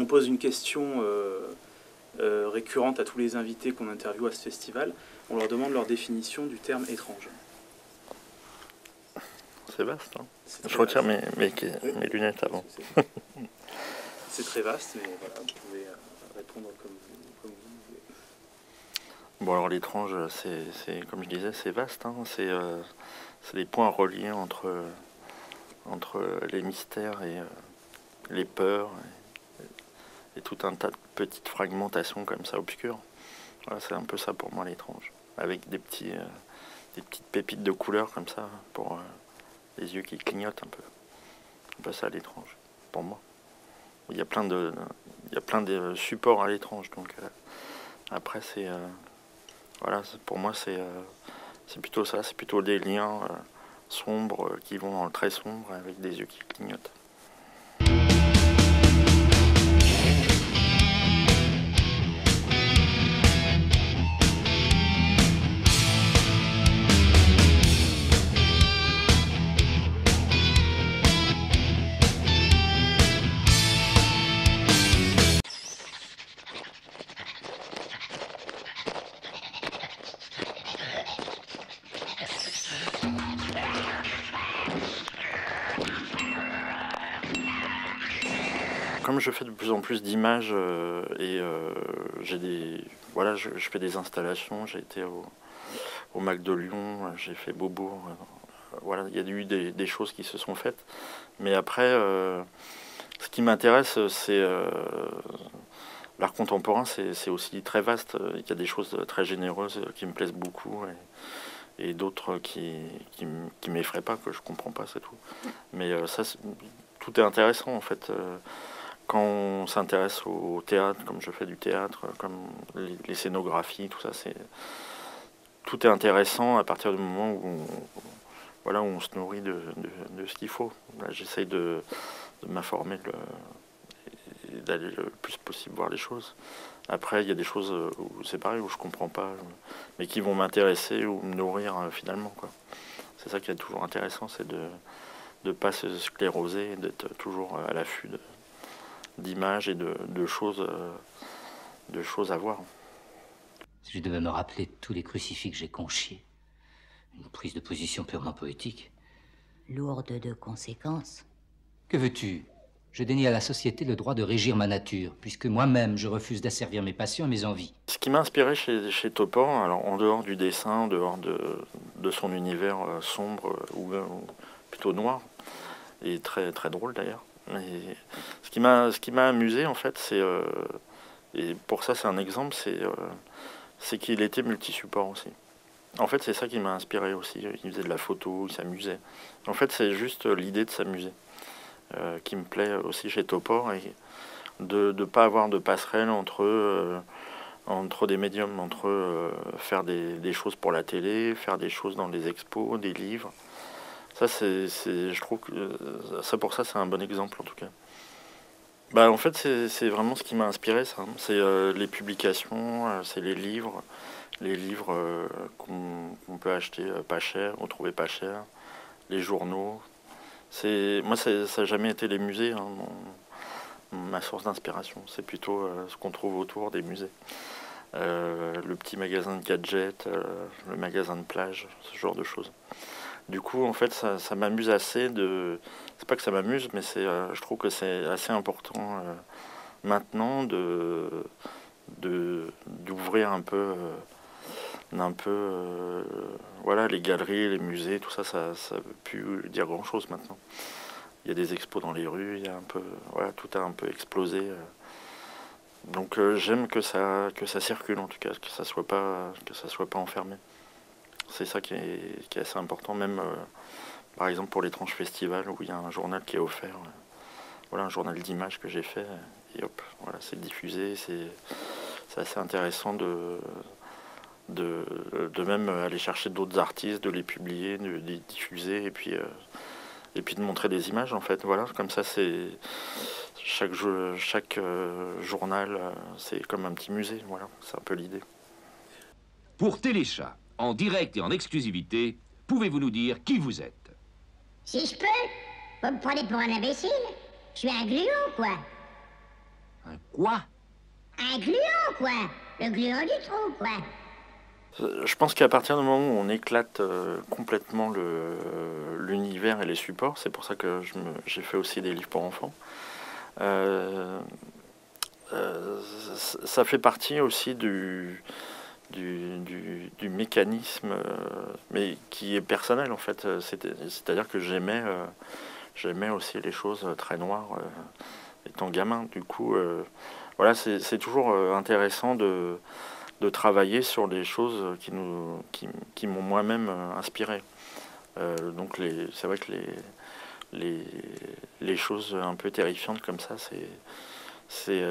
On pose une question récurrente à tous les invités qu'on interviewe à ce festival. On leur demande leur définition du terme étrange. C'est vaste, hein. Je retire mes lunettes avant. C'est très vaste, mais voilà, vous pouvez répondre comme vous voulez. Bon, alors l'étrange, c'est comme je disais, c'est vaste, hein. C'est des points reliés entre les mystères et les peurs et tout un tas de petites fragmentations comme ça obscures. Voilà, c'est un peu ça pour moi l'étrange, avec des petites pépites de couleurs comme ça pour les yeux qui clignotent un peu. C'est pas ça l'étrange pour moi. Il y a plein de supports à l'étrange, donc après c'est voilà, pour moi c'est plutôt ça, c'est plutôt des liens sombres qui vont dans le très sombre avec des yeux qui clignotent. Comme je fais de plus en plus d'images voilà, je fais des installations, j'ai été au Mac de Lyon, j'ai fait Beaubourg, voilà, il y a eu des choses qui se sont faites. Mais après, ce qui m'intéresse, c'est l'art contemporain, c'est aussi très vaste. Il y a des choses très généreuses qui me plaisent beaucoup et d'autres qui m'effraient pas, que je comprends pas, c'est tout. Mais ça, tout est intéressant en fait. Quand on s'intéresse au théâtre, comme je fais du théâtre, comme les scénographies, tout ça, tout est intéressant à partir du moment où on se nourrit de ce qu'il faut. J'essaye de m'informer et d'aller le plus possible voir les choses. Après, il y a des choses où c'est pareil, où je comprends pas, mais qui vont m'intéresser ou me nourrir finalement, quoi. C'est ça qui est toujours intéressant, c'est de ne pas se scléroser, d'être toujours à l'affût d'images et de choses à voir. Si je devais me rappeler de tous les crucifix que j'ai conchiés, une prise de position purement poétique. Lourde de conséquences. Que veux-tu? Je dénie à la société le droit de régir ma nature, puisque moi-même je refuse d'asservir mes passions et mes envies. Ce qui m'a inspiré chez Topor, alors en dehors du dessin, en dehors de son univers sombre ou plutôt noir, et très, très drôle d'ailleurs, et ce qui m'a amusé en fait, et pour ça c'est un exemple, c'est qu'il était multi-support aussi. En fait c'est ça qui m'a inspiré aussi, il faisait de la photo, il s'amusait. En fait c'est juste l'idée de s'amuser qui me plaît aussi chez Topor, et de ne pas avoir de passerelle entre des médiums, faire des choses pour la télé, faire des choses dans des expos, des livres. Ça, je trouve que ça, pour ça, c'est un bon exemple en tout cas. Bah, en fait, c'est vraiment ce qui m'a inspiré, ça. C'est les publications, c'est les livres qu'on peut acheter pas cher, ou trouver pas cher, les journaux. Moi, ça n'a jamais été les musées, hein, ma source d'inspiration. C'est plutôt ce qu'on trouve autour des musées. Le petit magasin de gadgets, le magasin de plage, ce genre de choses. Du coup, en fait, ça m'amuse assez c'est pas que ça m'amuse, mais je trouve que c'est assez important maintenant d'ouvrir un peu, voilà, les galeries, les musées, tout ça, ça veut plus dire grand-chose maintenant. Il y a des expos dans les rues, il y a voilà, tout a un peu explosé. Donc j'aime que ça circule en tout cas, que ça soit pas enfermé. C'est ça qui est assez important, même par exemple pour l'étrange festival où il y a un journal qui est offert. Voilà, un journal d'images que j'ai fait, et hop, voilà, c'est diffusé, c'est assez intéressant de même aller chercher d'autres artistes, de les publier, de les diffuser, et puis de montrer des images en fait. Voilà, comme ça c'est chaque journal, c'est comme un petit musée. Voilà, c'est un peu l'idée. Pour Téléchat, en direct et en exclusivité, pouvez-vous nous dire qui vous êtes? Si je peux, vous me prenez pour un imbécile? Je suis un gluon, quoi. Un quoi? Un gluant, quoi. Le gluant du trou, quoi. Je pense qu'à partir du moment où on éclate complètement l'univers et les supports, c'est pour ça que j'ai fait aussi des livres pour enfants, ça fait partie aussi du mécanisme, mais qui est personnel en fait. C'est-à-dire que j'aimais aussi les choses très noires étant gamin. Du coup, voilà, c'est toujours intéressant de travailler sur des choses qui m'ont moi-même inspiré. Donc c'est vrai que les choses un peu terrifiantes comme ça, c'est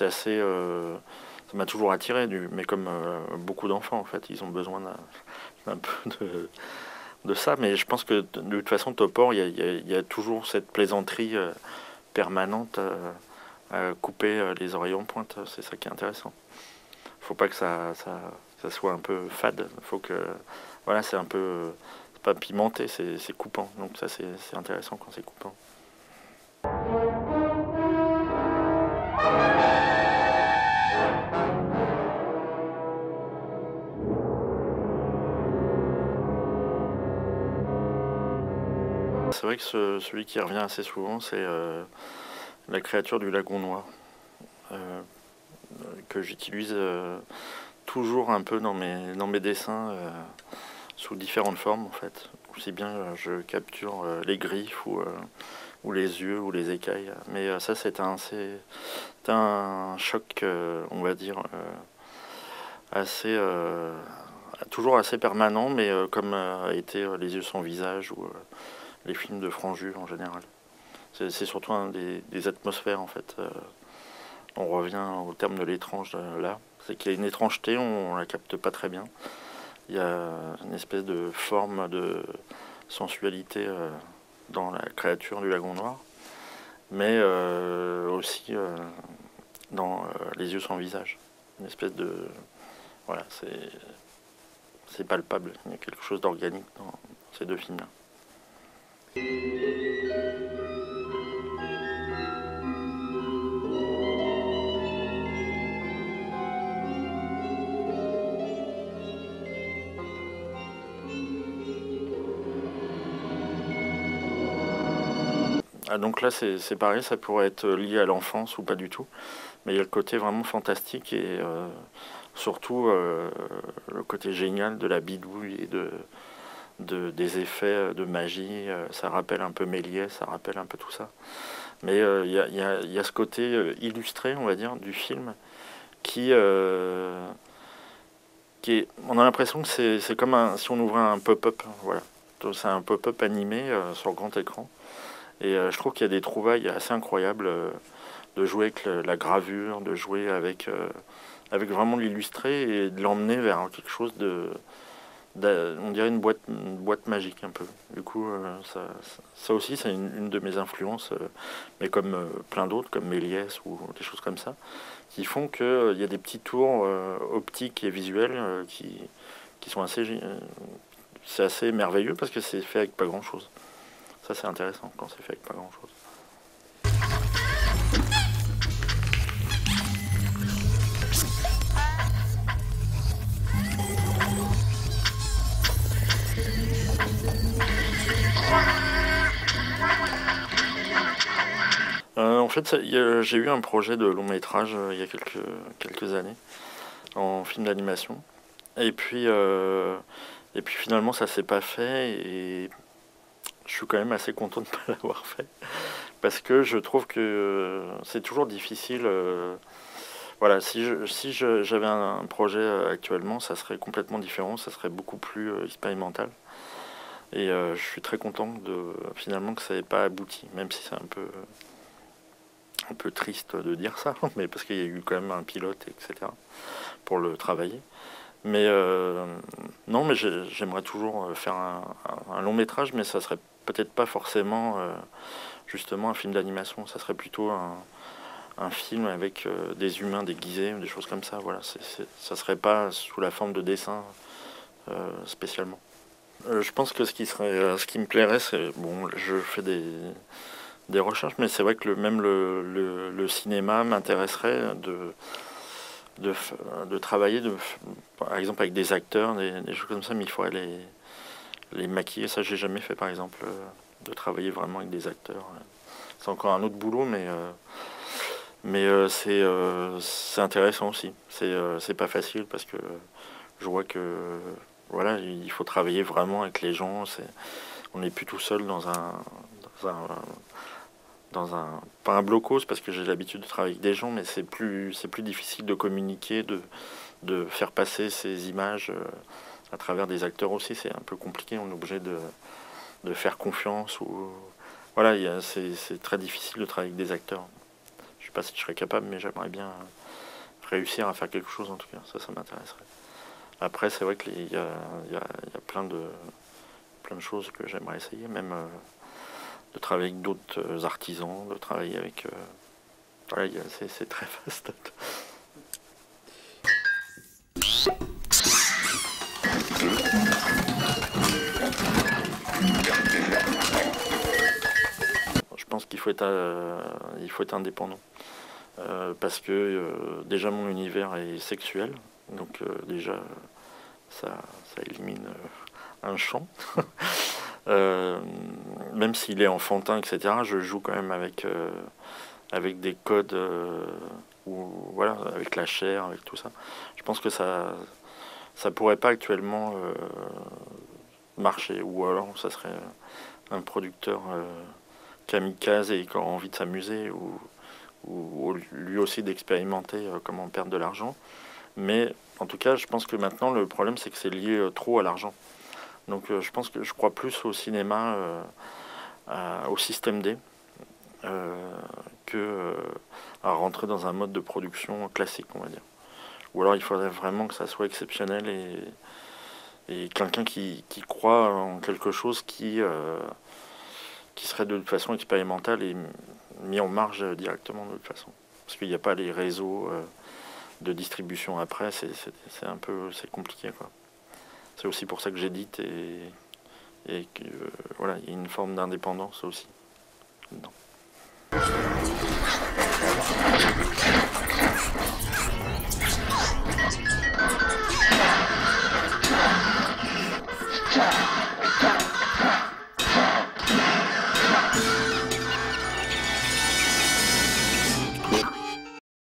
assez... ça m'a toujours attiré, mais comme beaucoup d'enfants en fait, ils ont besoin d'un peu de ça. Mais je pense que de toute façon, Topor, il y a toujours cette plaisanterie permanente à couper les oreilles en pointe. C'est ça qui est intéressant. Faut pas que ça soit un peu fade. Faut que, voilà, c'est un peu, c'est pas pimenté, c'est coupant. Donc ça, c'est intéressant quand c'est coupant. C'est vrai que celui qui revient assez souvent, c'est la créature du lagon noir, que j'utilise toujours un peu dans mes dessins, sous différentes formes en fait. Aussi bien je capture les griffes ou les yeux ou les écailles. Mais ça c'est un choc, on va dire, assez toujours assez permanent, mais comme a été Les yeux sans visage ou les films de Franju en général. C'est surtout des atmosphères en fait. On revient au terme de l'étrange là. C'est qu'il y a une étrangeté, on la capte pas très bien. Il y a une espèce de forme de sensualité dans la créature du lagon noir, mais aussi dans Les yeux sans visage. Une espèce de... Voilà, c'est palpable. Il y a quelque chose d'organique dans ces deux films-là. Ah, donc là c'est pareil, ça pourrait être lié à l'enfance ou pas du tout, mais il y a le côté vraiment fantastique et surtout le côté génial de la bidouille et des effets de magie. Ça rappelle un peu Méliès, ça rappelle un peu tout ça. Mais il y a ce côté illustré, on va dire, du film qui est... On a l'impression que c'est comme si on ouvrait un pop-up, voilà. C'est un pop-up animé sur grand écran. Et je trouve qu'il y a des trouvailles assez incroyables de jouer avec la gravure, de jouer avec vraiment l'illustré et de l'emmener vers quelque chose on dirait une boîte magique un peu. Du coup, ça aussi, c'est une de mes influences, mais comme plein d'autres, comme Méliès ou des choses comme ça, qui font qu'il y a des petits tours optiques et visuels qui sont c'est assez merveilleux parce que c'est fait avec pas grand-chose. Ça, c'est intéressant quand c'est fait avec pas grand-chose. En fait, j'ai eu un projet de long métrage il y a quelques années, en film d'animation. Et puis finalement, ça s'est pas fait et je suis quand même assez content de ne pas l'avoir fait. Parce que je trouve que c'est toujours difficile. Voilà, si j'avais un projet actuellement, ça serait complètement différent, ça serait beaucoup plus expérimental. Et je suis très content finalement que ça n'ait pas abouti, même si c'est un peu triste de dire ça, mais parce qu'il y a eu quand même un pilote, etc., pour le travailler. Mais non, mais j'aimerais toujours faire un long métrage, mais ça serait peut-être pas forcément justement un film d'animation, ça serait plutôt un film avec des humains déguisés, des choses comme ça. Voilà, ça serait pas sous la forme de dessin spécialement. Je pense que ce qui me plairait, c'est bon, je fais des recherches, mais c'est vrai que même le cinéma m'intéresserait de travailler, par exemple avec des acteurs, des choses comme ça, mais il faudrait les maquiller. Ça, j'ai jamais fait, par exemple, de travailler vraiment avec des acteurs. C'est encore un autre boulot, mais c'est intéressant aussi. C'est pas facile parce que je vois que voilà, il faut travailler vraiment avec les gens. On n'est plus tout seul dans un pas un blocos parce que j'ai l'habitude de travailler avec des gens, mais c'est plus difficile de communiquer, de faire passer ces images à travers des acteurs aussi. C'est un peu compliqué. On est obligé de faire confiance ou voilà, c'est très difficile de travailler avec des acteurs. Je sais pas si je serais capable, mais j'aimerais bien réussir à faire quelque chose en tout cas. Ça m'intéresserait. Après, c'est vrai qu'il y a plein de choses que j'aimerais essayer, même de travailler avec d'autres artisans, de travailler avec... voilà, c'est très vaste. Je pense qu'il faut être indépendant. Parce que déjà mon univers est sexuel, donc déjà ça élimine un champ. Même s'il est enfantin, etc., je joue quand même avec des codes, voilà, avec la chair, avec tout ça. Je pense que ça pourrait pas actuellement marcher, ou alors ça serait un producteur kamikaze et qui a envie de s'amuser, ou lui aussi d'expérimenter comment perdre de l'argent. Mais en tout cas, je pense que maintenant, le problème, c'est que c'est lié trop à l'argent. Donc je crois plus au cinéma, au système D, que à rentrer dans un mode de production classique, on va dire. Ou alors il faudrait vraiment que ça soit exceptionnel et quelqu'un qui croit en quelque chose qui serait de toute façon expérimental et mis en marge directement de toute façon. Parce qu'il n'y a pas les réseaux de distribution après, c'est compliqué, quoi. C'est aussi pour ça que j'édite et que voilà, il y a une forme d'indépendance aussi dedans.